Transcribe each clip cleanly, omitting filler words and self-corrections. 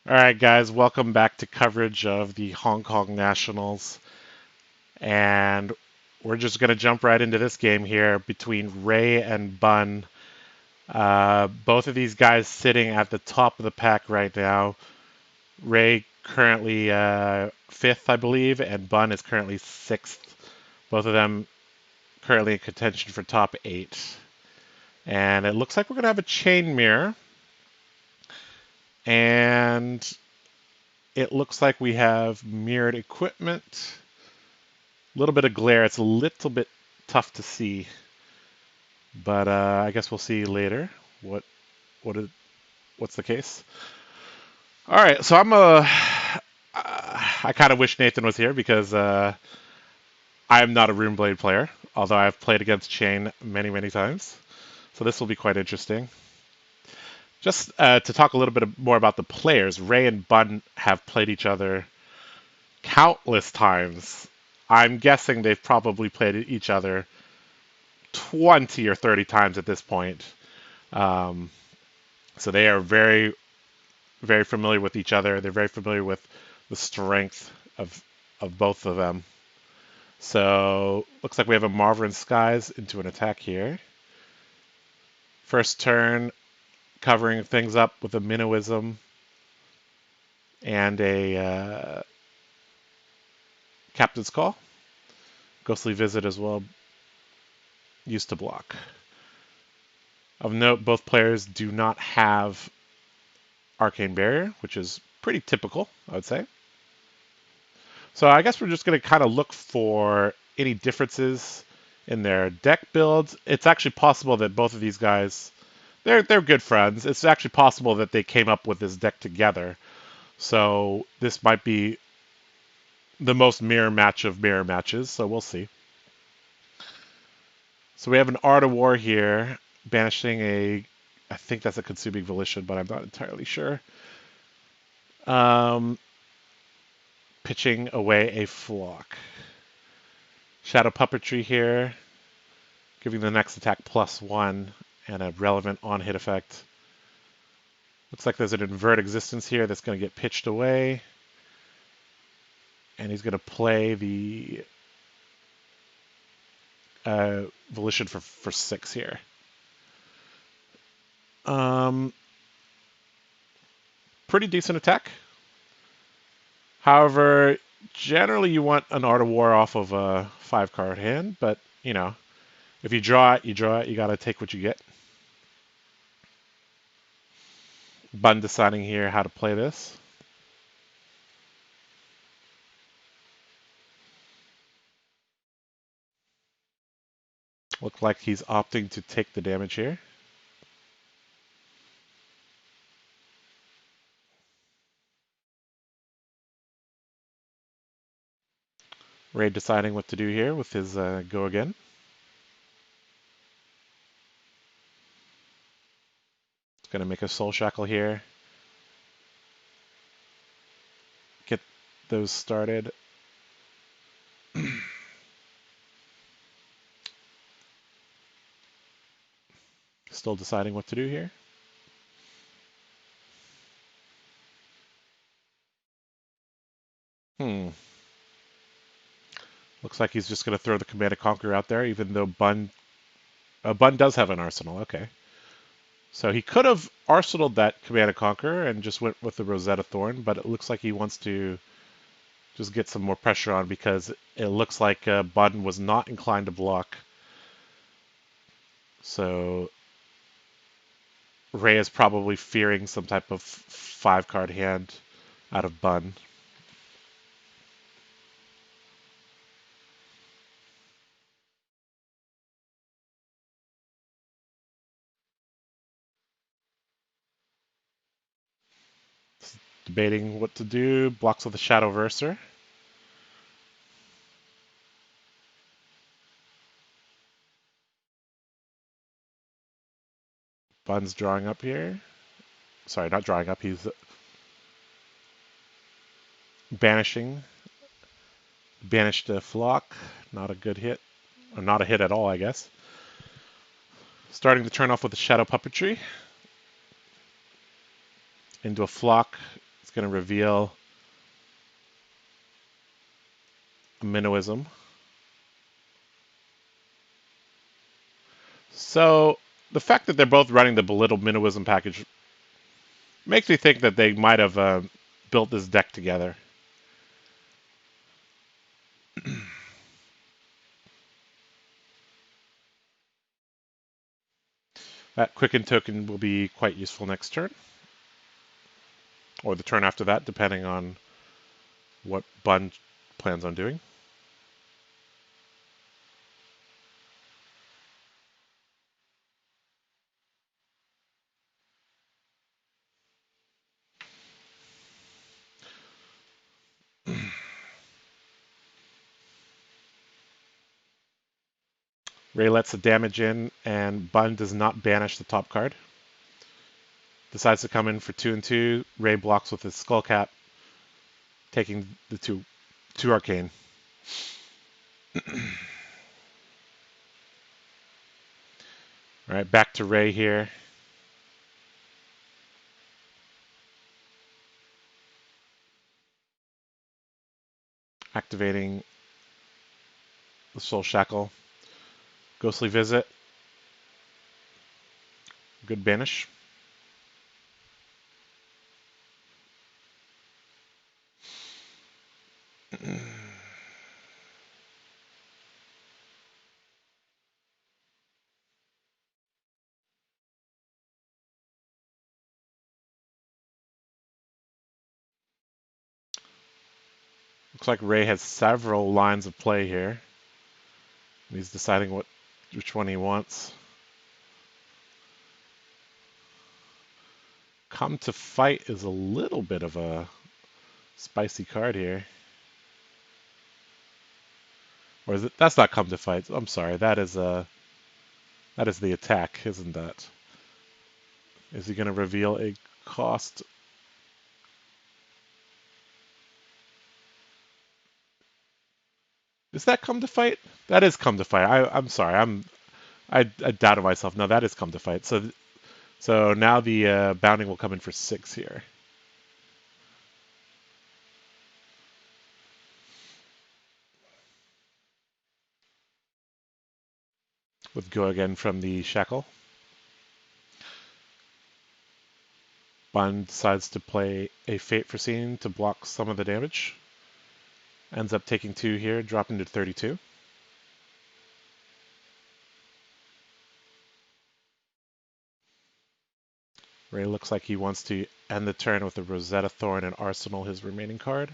All right, guys, welcome back to coverage of the Hong Kong Nationals. And we're just going to jump right into this game here between Ray and Bun. Both of these guys sitting at the top of the pack right now. Ray currently fifth, I believe, and Bun is currently sixth. Both of them currently in contention for top 8. And it looks like we're going to have a chain mirror. And it looks like we have mirrored equipment. A little bit of glare. It's a little bit tough to see, but I guess we'll see later what is, what's the case. All right, so I kind of wish Nathan was here because I am not a Rune Blade player, although I've played against Chane many times. So this will be quite interesting. Just to talk a little bit more about the players, Ray and Bun have played each other countless times. I'm guessing they've probably played each other 20 or 30 times at this point. So they are very familiar with each other. They're very familiar with the strength of both of them. So looks like we have a Marvin Skies into an attack here. First turn, covering things up with a Minnowism and a Captain's Call. Ghostly Visit as well, used to block. Of note, both players do not have Arcane Barrier, which is pretty typical, I would say. So I guess we're just going to kind of look for any differences in their deck builds. It's actually possible that both of these guys, they're good friends. It's actually possible that they came up with this deck together. So this might be the most mirror match of mirror matches, so we'll see. So we have an Art of War here, banishing I think that's a Consuming Volition, but I'm not entirely sure. Pitching away a Flock. Shadow Puppetry here, giving the next attack +1 and a relevant on-hit effect. Looks like there's an Invert Existence here that's going to get pitched away. And he's going to play the Volition for 6 here. Pretty decent attack. However, generally you want an Art of War off of a 5-card hand, but, you know, if you draw it, you draw it. You got to take what you get. Bun deciding here how to play this. Looks like he's opting to take the damage here. Ray deciding what to do here with his go again. He's going to make a Soul Shackle here. Get those started. Still deciding what to do here. Looks like he's just going to throw the Command and Conquer out there, even though Bun does have an arsenal. Okay. So he could have arsenaled that Command and Conquer and just went with the Rosetta Thorn, but it looks like he wants to just get some more pressure on because it looks like Bun was not inclined to block. So Ray is probably fearing some type of 5-card hand out of Bun. Debating what to do. Blocks with the Shadow Verser. Bun's drawing up here. Sorry, not drawing up. He's banishing. Banished a Flock. Not a good hit. Or not a hit at all, I guess. Starting the turn off with the Shadow Puppetry. Into a Flock. It's going to reveal a Minnowism. So the fact that they're both running the Belittle Minnowism package makes me think that they might have built this deck together. That Quicken token will be quite useful next turn, or the turn after that, depending on what Bun plans on doing. Ray lets the damage in, and Bun does not banish the top card. Decides to come in for 2 and 2. Ray blocks with his Skull Cap, taking the two Arcane. All right, back to Ray here. Activating the Soul Shackle. Ghostly Visit. Good banish. Looks like Ray has several lines of play here. He's deciding which one he wants. Come to Fight is a little bit of a spicy card here. Or is it? That's not Come to Fight. I'm sorry. That is the attack, isn't that? Is he going to reveal a cost? Is that Come to Fight? That is Come to Fight. I'm sorry. I doubted myself. No, that is Come to Fight. So now the bounding will come in for 6 here. With Go again from the Shackle. Bun decides to play a Fate Foreseen to block some of the damage. Ends up taking 2 here, dropping to 32. Ray looks like he wants to end the turn with a Rosetta Thorn and arsenal his remaining card.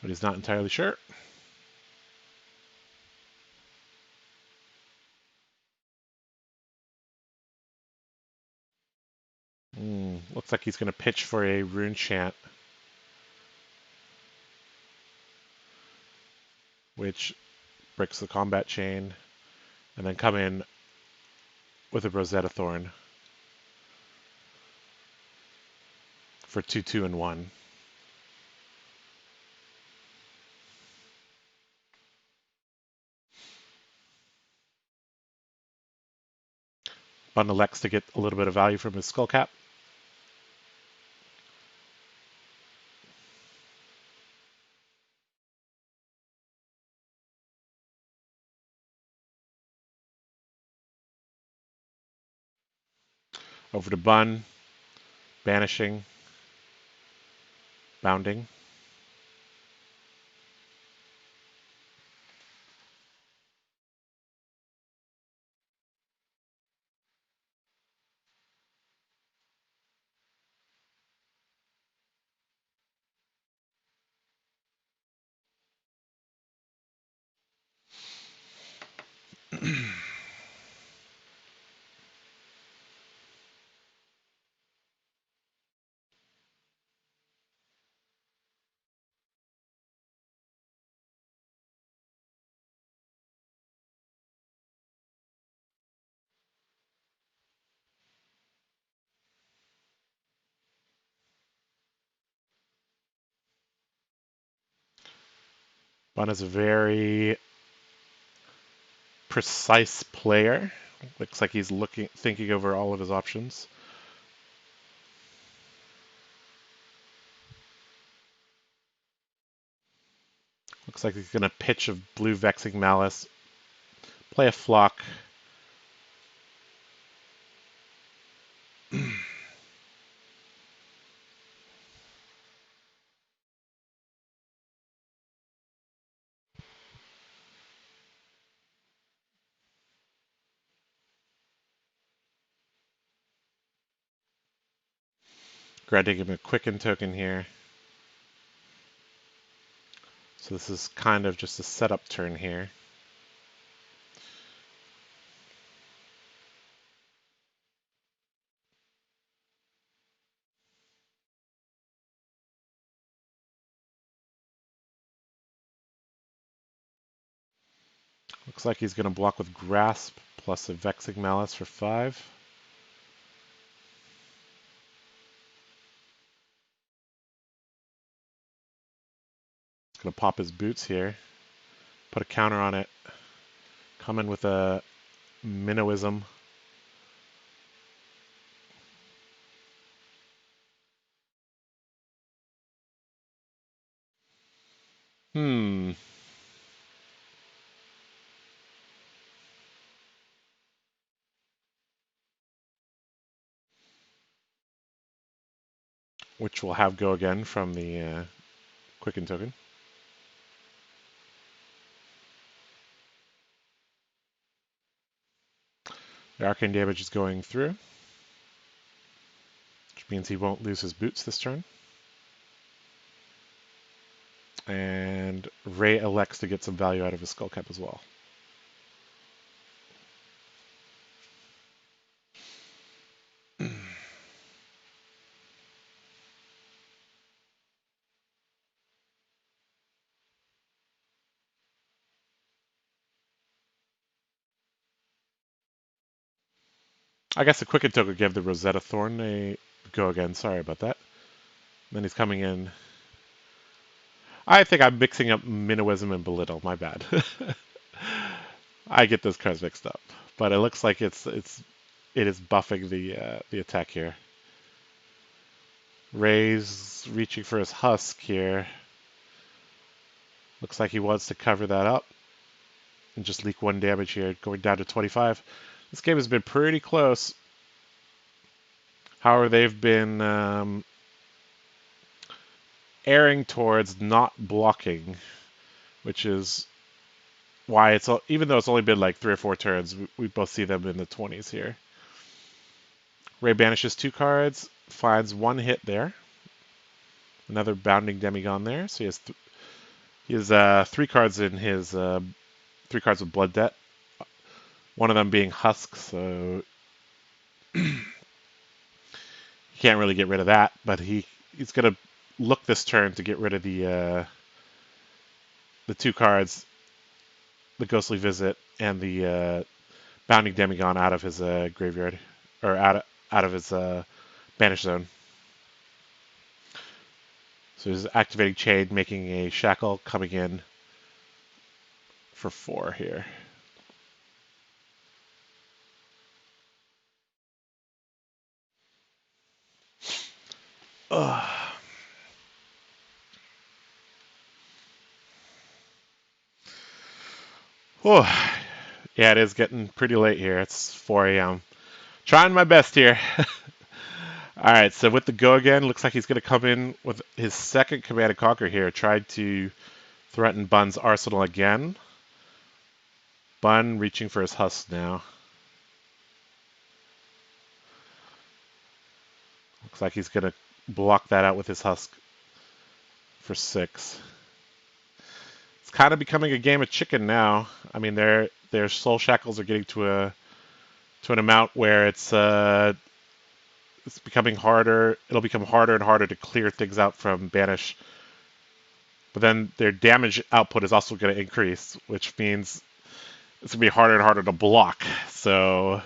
But he's not entirely sure. Looks like he's going to pitch for a Rune Chant, which breaks the combat chain, and then come in with a Rosetta Thorn for 2, 2, and 1. Bun elects to get a little bit of value from his Skull Cap. Over to Bun, banishing, bounding. Bun is a very precise player. Looks like he's thinking over all of his options. Looks like he's going to pitch a blue Vexing Malice, play a Flock. Granting him a Quicken token here. So this is kind of just a setup turn here. Looks like he's going to block with Grasp plus a Vexing Malice for 5. He's going to pop his boots here, put a counter on it, come in with a Minnowism. Which will have go again from the Quicken token. The Arcane damage is going through, which means he won't lose his boots this turn. And Ray elects to get some value out of his Skull Cap as well. I guess the Quicken token gave the Rosetta Thorn a go again. Sorry about that. And then he's coming in. I think I'm mixing up Minnowism and Belittle. My bad. I get those cards mixed up, but it looks like it is buffing the attack here. Ray's reaching for his Husk here. Looks like he wants to cover that up and just leak 1 damage here, going down to 25. This game has been pretty close. However, they've been erring towards not blocking, which is why it's, even though it's only been like 3 or 4 turns, we both see them in the 20s here. Ray banishes 2 cards, finds 1 hit there. Another Bounding Demigon there, so he has 3 cards in his 3 cards with Blood Debt. One of them being Husk, so he can't really get rid of that, but he's going to look this turn to get rid of the 2 cards, the Ghostly Visit and the Bounding Demigon out of his graveyard, or out of his banish zone. So he's activating Chane, making a Shackle, coming in for 4 here. Ugh. Oh, yeah, it is getting pretty late here. It's 4 a.m. Trying my best here. All right, so with the go again, looks like he's going to come in with his second Command and Conquer here. Tried to threaten Bun's Arsenal again. Bun reaching for his Husk now. Looks like he's going to block that out with his Husk for 6. It's kind of becoming a game of chicken now. I mean, their Soul Shackles are getting to an amount where it's becoming harder. It'll become harder and harder to clear things out from Banish. But then their damage output is also going to increase, which means it's going to be harder and harder to block. So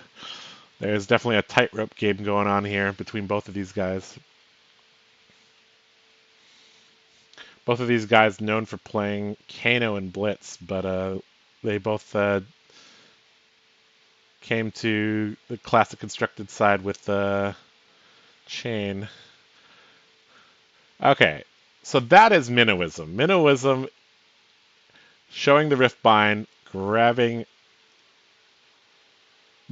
there's definitely a tightrope game going on here between both of these guys. Both of these guys known for playing Kano and Blitz, but they both came to the classic constructed side with Chane. Okay, so that is Minnowism. Minnowism Showing the Rift Bind, grabbing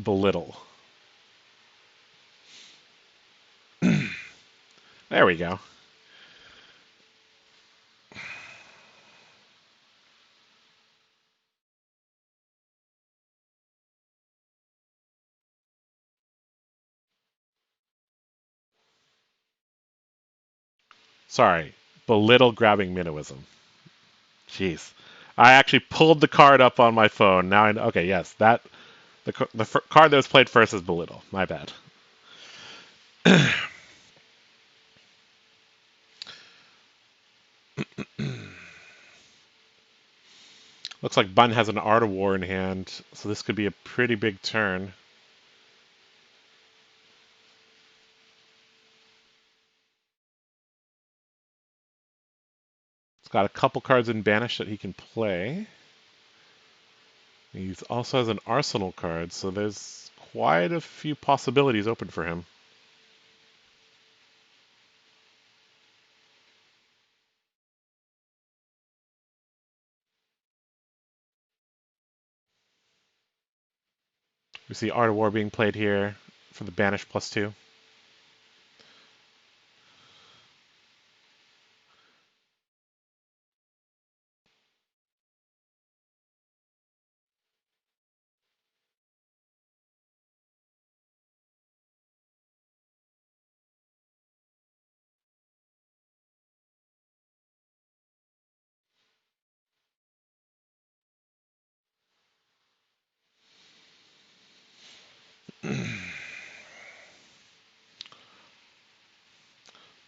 Belittle. There we go. Sorry, Belittle grabbing Minnowism. Jeez. I actually pulled the card up on my phone. Now I know. Okay, yes, the card that was played first is Belittle. My bad. Looks like Bun has an Art of War in hand, so this could be a pretty big turn. He's got a couple cards in Banish that he can play. He also has an Arsenal card, so there's quite a few possibilities open for him. We see Art of War being played here for the Banish +2.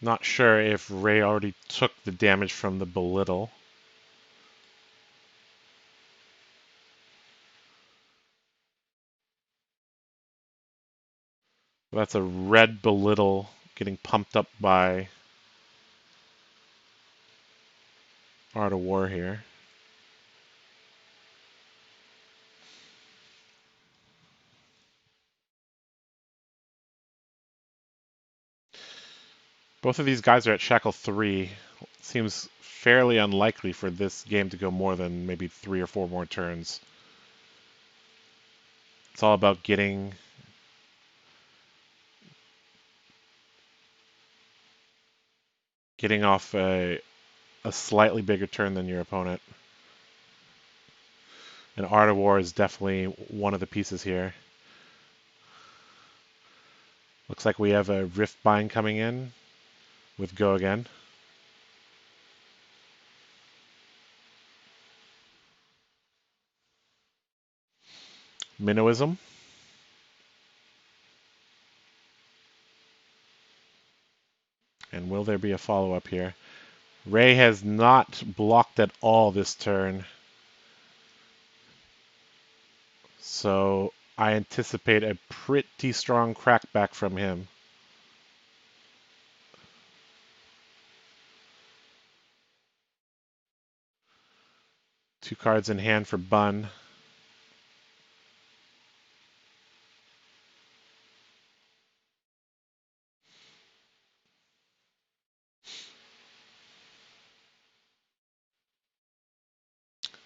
Not sure if Ray already took the damage from the Belittle. That's a red Belittle getting pumped up by Art of War here. Both of these guys are at Shackle 3. Seems fairly unlikely for this game to go more than maybe 3 or 4 more turns. It's all about getting off a slightly bigger turn than your opponent. And Art of War is definitely one of the pieces here. Looks like we have a Rift Bind coming in with Go again. Minnowism. And will there be a follow-up here? Ray has not blocked at all this turn. So I anticipate a pretty strong crackback from him. Two cards in hand for Bun.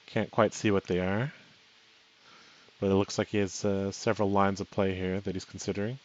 Can't quite see what they are. But it looks like he has several lines of play here that he's considering.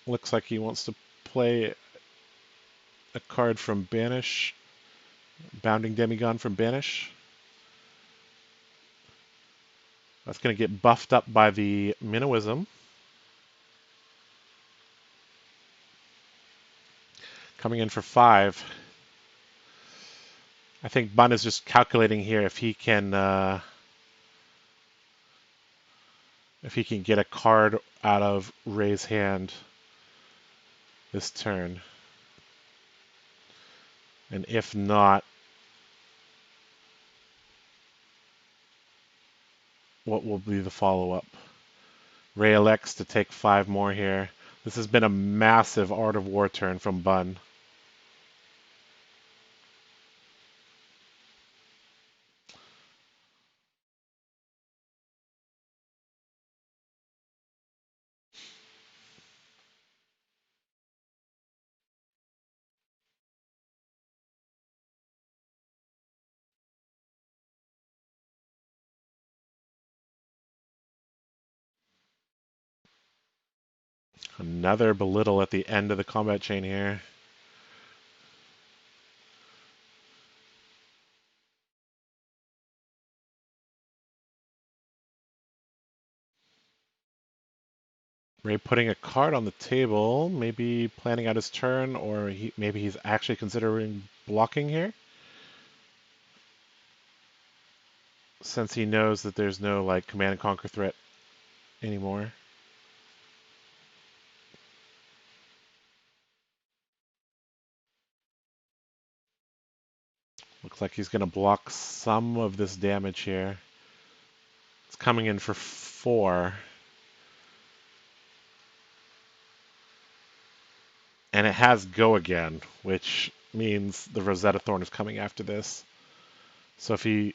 Looks like he wants to play a card from Banish. Bounding Demigod from Banish. That's going to get buffed up by the Minnowism. Coming in for 5. I think Bun is just calculating here if he can get a card out of Ray's hand this turn. And if not, what will be the follow-up. Ray elects to take 5 more here. This has been a massive Art of War turn from Bun. Another belittle at the end of the combat chain here. Ray putting a card on the table, maybe planning out his turn, or maybe he's actually considering blocking here. Since he knows that there's no like command and conquer threat anymore. Looks like he's going to block some of this damage here. It's coming in for 4. And it has go again, which means the Rosetta Thorn is coming after this. So if he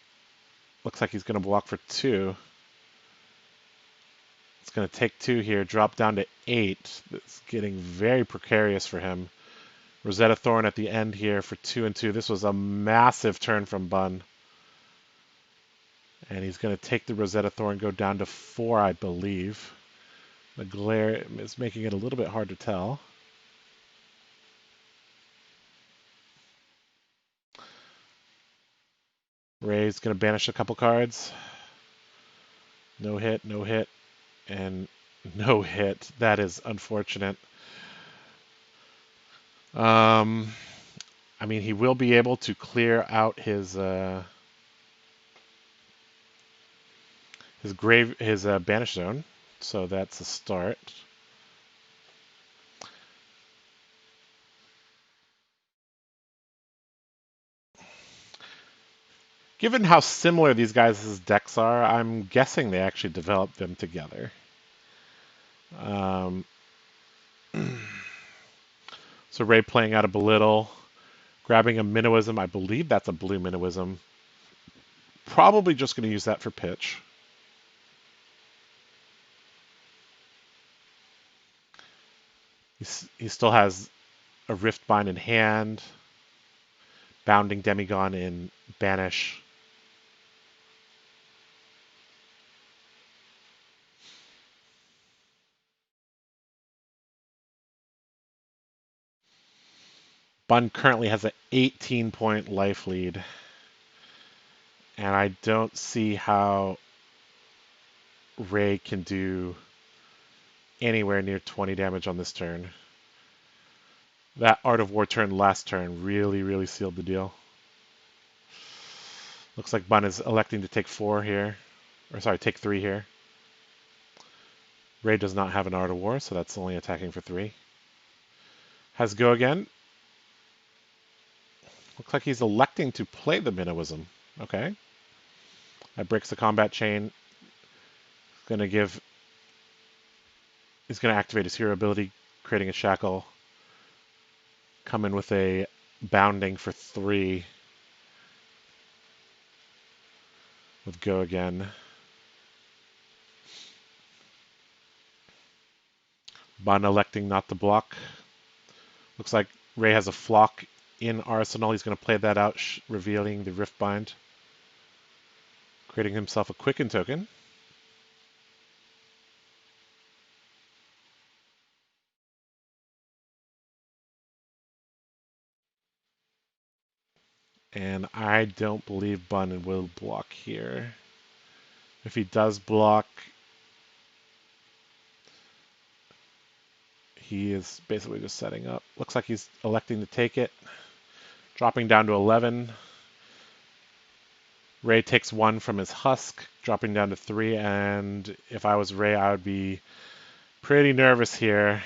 looks like he's going to block for 2, it's going to take 2 here, drop down to 8. It's getting very precarious for him. Rosetta Thorn at the end here for 2 and 2. This was a massive turn from Bun. And he's going to take the Rosetta Thorn, go down to 4, I believe. The glare is making it a little bit hard to tell. Ray's going to banish a couple cards. No hit, and no hit. That is unfortunate. I mean, he will be able to clear out his banish zone, so that's a start. Given how similar these guys' decks are, I'm guessing they actually developed them together. So Ray playing out a Belittle, grabbing a Minnowism. I believe that's a blue Minnowism. Probably just going to use that for pitch. He still has a Riftbind in hand, Bounding Demigon in Banish. Bun currently has an 18-point life lead. And I don't see how Ray can do anywhere near 20 damage on this turn. That Art of War turn last turn really sealed the deal. Looks like Bun is electing to take 4 here. Or sorry, take 3 here. Ray does not have an Art of War, so that's only attacking for 3. Has go again. Looks like he's electing to play the Minnowism. Okay. That breaks the combat chain. He's going to activate his hero ability, creating a shackle. Come in with a bounding for 3. With go again. Bun electing not to block. Looks like Ray has a flock in arsenal. He's going to play that out, revealing the Riftbind. Creating himself a Quicken token. And I don't believe Bun will block here. If he does block, he is basically just setting up. Looks like he's electing to take it. Dropping down to 11. Ray takes 1 from his husk, dropping down to 3. And if I was Ray, I would be pretty nervous here.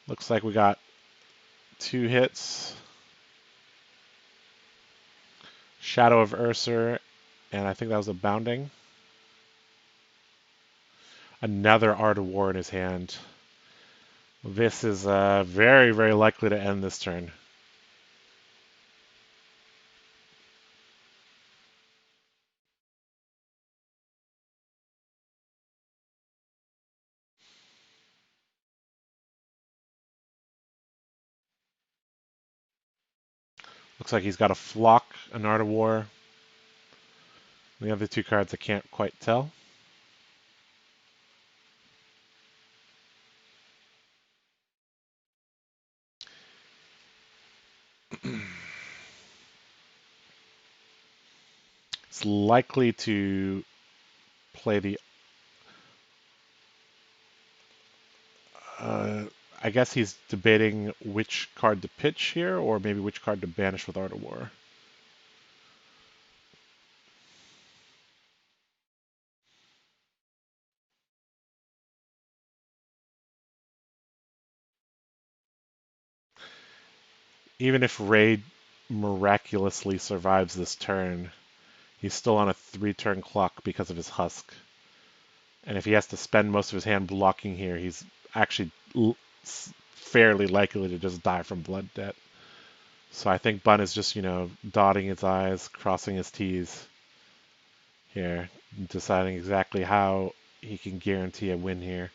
Looks like we got 2 hits. Shadow of Ursa, and I think that was a bounding. another Art of War in his hand. This is very, very likely to end this turn. Looks like he's got a Flock, an Art of War. The other two cards I can't quite tell. It's likely to play the... I guess he's debating which card to pitch here, or maybe which card to banish with Art of War. Even if Raid miraculously survives this turn, he's still on a 3-turn clock because of his Husk. And if he has to spend most of his hand blocking here, he's actually fairly likely to just die from Blood Debt. So I think Bun is just, dotting his I's, crossing his T's here, deciding exactly how he can guarantee a win here.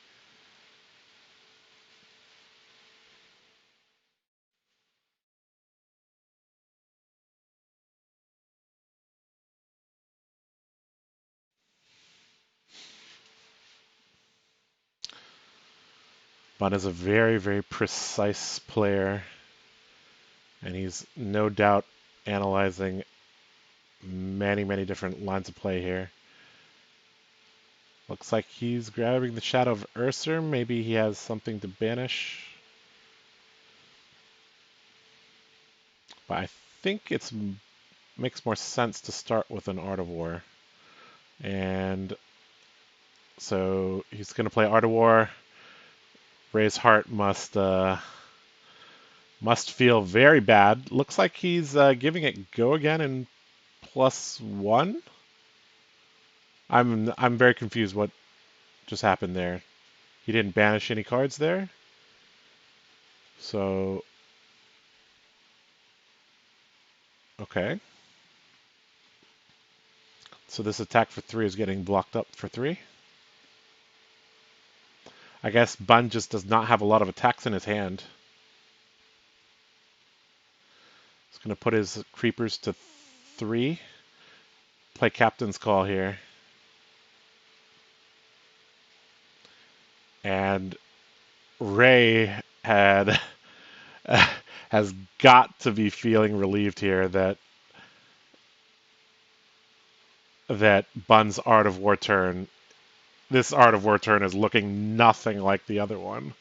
Bun is a very, very precise player, and he's no doubt analyzing many, many different lines of play here. Looks like he's grabbing the Shadow of Ursa. Maybe he has something to banish. But I think it makes more sense to start with an Art of War. And so he's going to play Art of War. Ray's heart must feel very bad. Looks like he's giving it go again in +1. I'm very confused what just happened there. He didn't banish any cards there. So okay. So this attack for 3 is getting blocked up for 3. I guess Bun just does not have a lot of attacks in his hand. He's going to put his creepers to 3. Play Captain's Call here. And Ray has got to be feeling relieved here that Bun's Art of War turn, this Art of War turn is looking nothing like the other one.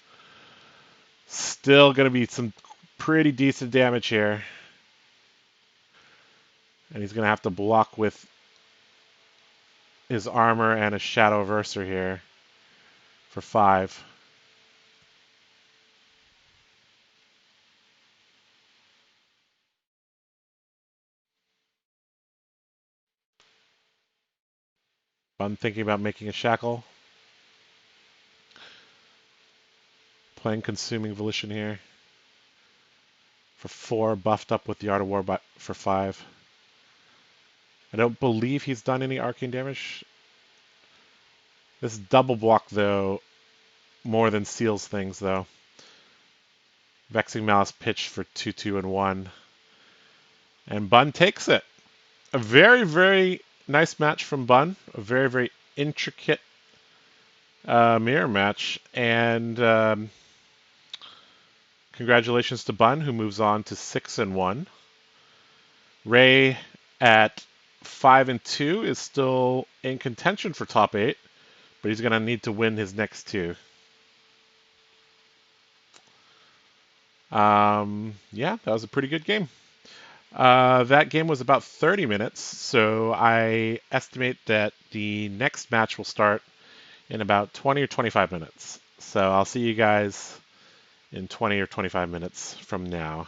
Still going to be some pretty decent damage here. And he's going to have to block with his armor and a Shadow of Ursa here for 5. I'm thinking about making a Shackle. Playing Consuming Volition here for 4, buffed up with the Art of War for 5. I don't believe he's done any arcane damage. This double block, though, more than seals things, though. Vexing Malice pitched for 2, 2, and 1. And Bun takes it. A very, very nice match from Bun. A very, very intricate mirror match. And congratulations to Bun, who moves on to 6 and 1. Ray at 5 and 2 is still in contention for top 8, but he's going to need to win his next 2. Yeah, that was a pretty good game. That game was about 30 minutes, so I estimate that the next match will start in about 20 or 25 minutes. So I'll see you guys in 20 or 25 minutes from now.